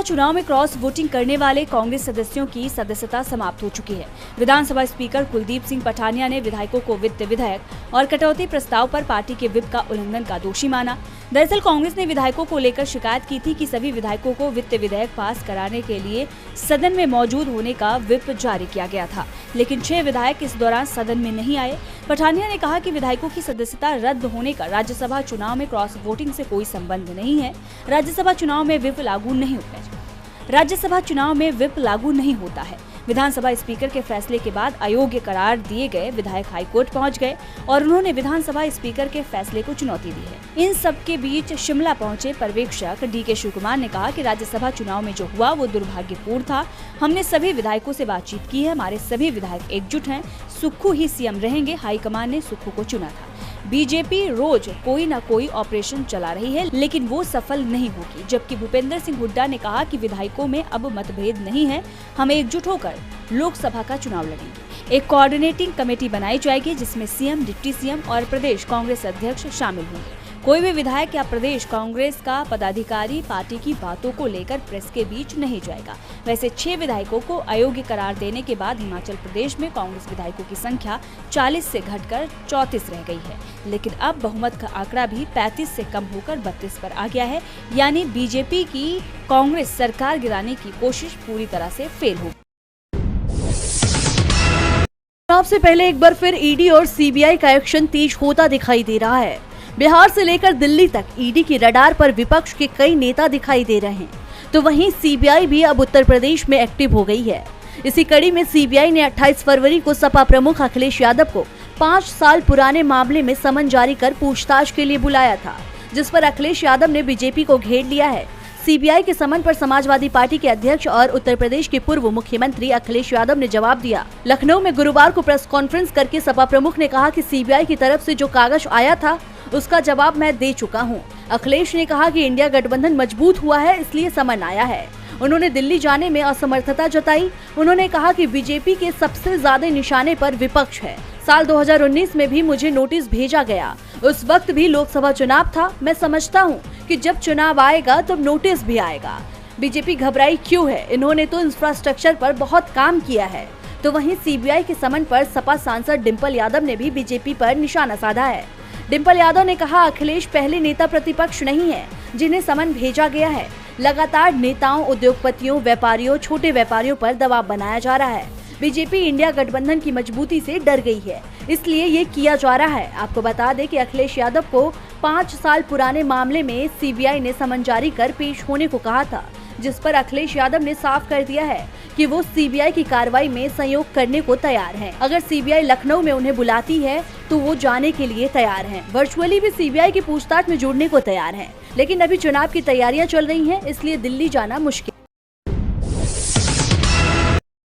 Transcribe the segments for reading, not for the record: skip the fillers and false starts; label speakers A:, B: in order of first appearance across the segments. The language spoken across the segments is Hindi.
A: चुनाव में क्रॉस वोटिंग करने वाले कांग्रेस सदस्यों की सदस्यता समाप्त हो चुकी है। विधानसभा स्पीकर कुलदीप सिंह पठानिया ने विधायकों को वित्त विधेयक और कटौती प्रस्ताव पर पार्टी के व्हिप का उल्लंघन का दोषी माना। दरअसल कांग्रेस ने विधायकों को लेकर शिकायत की थी कि सभी विधायकों को वित्त विधेयक पास कराने के लिए सदन में मौजूद होने का व्हिप जारी किया गया था, लेकिन 6 विधायक इस दौरान सदन में नहीं आए। पठानिया ने कहा कि विधायकों की सदस्यता रद्द होने का राज्यसभा चुनाव में क्रॉस वोटिंग से कोई संबंध नहीं है। राज्यसभा चुनाव में व्हिप लागू नहीं होता है। विधानसभा स्पीकर के फैसले के बाद अयोग्य करार दिए गए विधायक हाईकोर्ट पहुंच गए और उन्होंने विधानसभा स्पीकर के फैसले को चुनौती दी है। इन सब के बीच शिमला पहुंचे पर्यवेक्षक डी.के. शिवकुमार ने कहा कि राज्यसभा चुनाव में जो हुआ वो दुर्भाग्यपूर्ण था। हमने सभी विधायकों से बातचीत की है, हमारे सभी विधायक एकजुट हैं, सुक्खू ही सीएम रहेंगे। हाईकमान ने सुक्खू को चुना था। बीजेपी रोज कोई न कोई ऑपरेशन चला रही है, लेकिन वो सफल नहीं होगी। जबकि भूपेंद्र सिंह हुड्डा ने कहा कि विधायकों में अब मतभेद नहीं है, हम एकजुट होकर लोकसभा का चुनाव लड़ेंगे। एक कोऑर्डिनेटिंग कमेटी बनाई जाएगी जिसमें सीएम, डिप्टी सीएम और प्रदेश कांग्रेस अध्यक्ष शामिल होंगे। कोई भी विधायक या प्रदेश कांग्रेस का पदाधिकारी पार्टी की बातों को लेकर प्रेस के बीच नहीं जाएगा। वैसे 6 विधायकों को अयोग्य करार देने के बाद हिमाचल प्रदेश में कांग्रेस विधायकों की संख्या 40 से घटकर 34 रह गई है, लेकिन अब बहुमत का आंकड़ा भी 35 से कम होकर 32 पर आ गया है। यानी बीजेपी की कांग्रेस सरकार गिराने की कोशिश पूरी तरह से फेल होगी।
B: चुनाव से पहले एक बार फिर ईडी और सीबीआई का एक्शन तेज होता दिखाई दे रहा है। बिहार से लेकर दिल्ली तक ईडी की रडार पर विपक्ष के कई नेता दिखाई दे रहे हैं, तो वहीं सीबीआई भी अब उत्तर प्रदेश में एक्टिव हो गई है। इसी कड़ी में सीबीआई ने 28 फरवरी को सपा प्रमुख अखिलेश यादव को 5 साल पुराने मामले में समन जारी कर पूछताछ के लिए बुलाया था, जिस पर अखिलेश यादव ने बीजेपी को घेर लिया है। सीबीआई के समन पर समाजवादी पार्टी के अध्यक्ष और उत्तर प्रदेश के पूर्व मुख्यमंत्री अखिलेश यादव ने जवाब दिया। लखनऊ में गुरुवार को प्रेस कॉन्फ्रेंस करके सपा प्रमुख ने कहा कि सीबीआई की तरफ से जो कागज आया था उसका जवाब मैं दे चुका हूं। अखिलेश ने कहा कि इंडिया गठबंधन मजबूत हुआ है, इसलिए समन आया है। उन्होंने दिल्ली जाने में असमर्थता जताई। उन्होंने कहा कि बीजेपी के सबसे ज्यादा निशाने पर विपक्ष है। साल 2019 में भी मुझे नोटिस भेजा गया, उस वक्त भी लोकसभा चुनाव था। मैं समझता हूं कि जब चुनाव आएगा तब नोटिस भी आएगा। बीजेपी घबराई क्यों है? इन्होंने तो इंफ्रास्ट्रक्चर पर बहुत काम किया है। तो वहीं सीबीआई के समन पर सपा सांसद डिम्पल यादव ने भी बीजेपी पर निशाना साधा है। डिम्पल यादव ने कहा, अखिलेश पहले नेता प्रतिपक्ष नहीं है जिन्हें समन भेजा गया है। लगातार नेताओं, उद्योगपतियों, व्यापारियों, छोटे व्यापारियों पर दबाव बनाया जा रहा है। बीजेपी इंडिया गठबंधन की मजबूती से डर गई है, इसलिए ये किया जा रहा है। आपको बता दें कि अखिलेश यादव को 5 साल पुराने मामले में सीबीआई ने समन जारी कर पेश होने को कहा था, जिस पर अखिलेश यादव ने साफ कर दिया है कि वो सीबीआई की कार्रवाई में सहयोग करने को तैयार हैं। अगर सीबीआई लखनऊ में उन्हें बुलाती है तो वो जाने के लिए तैयार हैं। वर्चुअली भी सीबीआई की पूछताछ में जुड़ने को तैयार हैं, लेकिन अभी चुनाव की तैयारियां चल रही हैं, इसलिए दिल्ली जाना मुश्किल।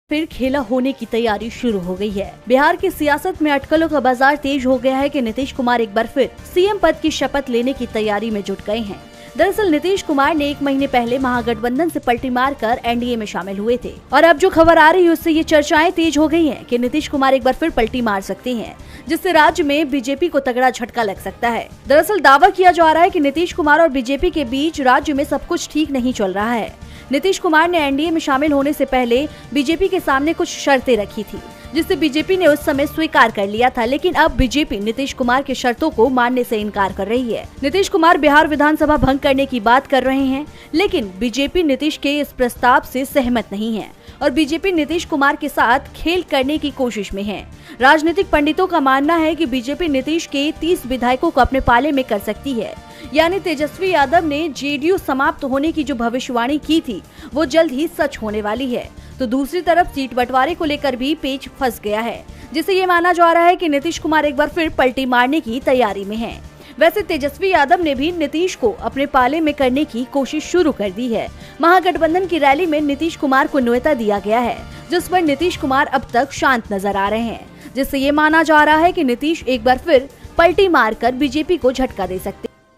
B: फिर खेला होने की तैयारी शुरू हो गई है। बिहार की सियासत में अटकलों का बाजार तेज हो गया है कि नीतीश कुमार एक बार फिर सीएम पद की शपथ लेने की तैयारी में जुट गए हैं। दरअसल नीतीश कुमार ने 1 महीने पहले महागठबंधन से पलटी मारकर एनडीए में शामिल हुए थे और अब जो खबर आ रही है उससे ये चर्चाएं तेज हो गई हैं कि नीतीश कुमार एक बार फिर पलटी मार सकते हैं, जिससे राज्य में बीजेपी को तगड़ा झटका लग सकता है। दरअसल दावा किया जा रहा है कि नीतीश कुमार और बीजेपी के बीच राज्य में सब कुछ ठीक नहीं चल रहा है। नीतीश कुमार ने एनडीए में शामिल होने से पहले बीजेपी के सामने कुछ शर्तें रखी थी, जिसे बीजेपी ने उस समय स्वीकार कर लिया था, लेकिन अब बीजेपी नीतीश कुमार की शर्तों को मानने से इनकार कर रही है। नीतीश कुमार बिहार विधानसभा भंग करने की बात कर रहे हैं, लेकिन बीजेपी नीतीश के इस प्रस्ताव से सहमत नहीं है और बीजेपी नीतीश कुमार के साथ खेल करने की कोशिश में है। राजनीतिक पंडितों का मानना है कि बीजेपी नीतीश के 30 विधायकों को अपने पाले में कर सकती है। यानी तेजस्वी यादव ने जेडीयू समाप्त होने की जो भविष्यवाणी की थी वो जल्द ही सच होने वाली है। तो दूसरी तरफ सीट बंटवारे को लेकर भी पेच फंस गया है, जिससे ये माना जा रहा है कि नीतीश कुमार एक बार फिर पलटी मारने की तैयारी में हैं। वैसे तेजस्वी यादव ने भी नीतीश को अपने पाले में करने की कोशिश शुरू कर दी है। महागठबंधन की रैली में नीतीश कुमार को न्योता दिया गया है, जिस पर नीतीश कुमार अब तक शांत नजर आ रहे हैं, जिससे ये माना जा रहा है कि नीतीश एक बार फिर पलटी मारकर बीजेपी को झटका दे सकते हैं।